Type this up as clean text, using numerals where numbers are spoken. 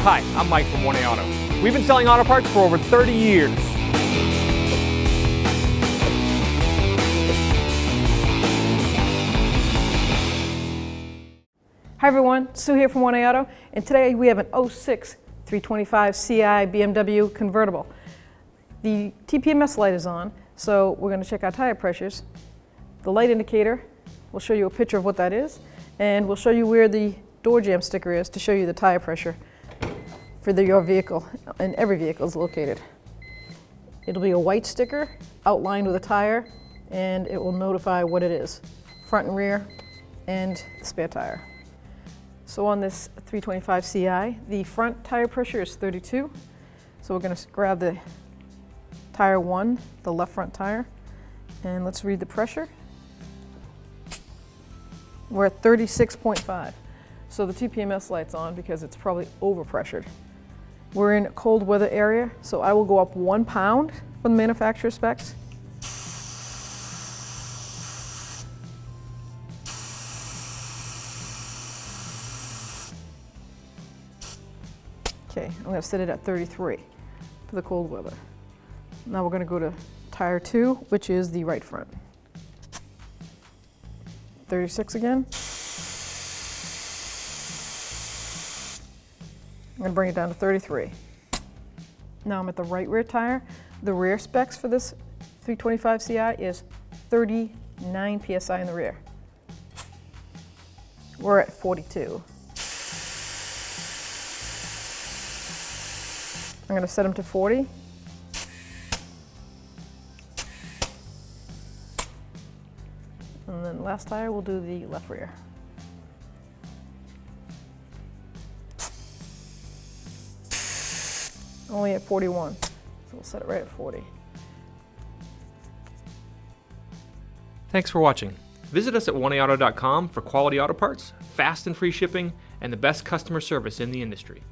Hi, I'm Mike from 1A Auto. We've been selling auto parts for over 30 years. Hi everyone, Sue here from 1A Auto, and today we have an 06 325 Ci BMW convertible. The TPMS light is on, so we're going to check our tire pressures. The light indicator, we'll show you a picture of what that is, and we'll show you where the door jamb sticker is to show you the tire pressure for your vehicle, and every vehicle is located. It'll be a white sticker outlined with a tire, and it will notify what it is, front and rear, and the spare tire. So on this 325 Ci, the front tire pressure is 32. So we're going to grab the tire 1, the left front tire, and let's read the pressure. We're at 36.5. So the TPMS light's on because it's probably overpressured. We're in a cold weather area, so I will go up 1 pound from the manufacturer specs. Okay, I'm going to set it at 33 for the cold weather. Now we're going to go to tire 2, which is the right front. 36 again. I'm going to bring it down to 33. Now I'm at the right rear tire. The rear specs for this 325 Ci is 39 PSI in the rear. We're at 42. I'm going to set them to 40. And then last tire, we'll do the left rear. Only at 41, so we'll set it right at 40. Thanks for watching. Visit us at 1aauto.com for quality auto parts, fast and free shipping, and the best customer service in the industry.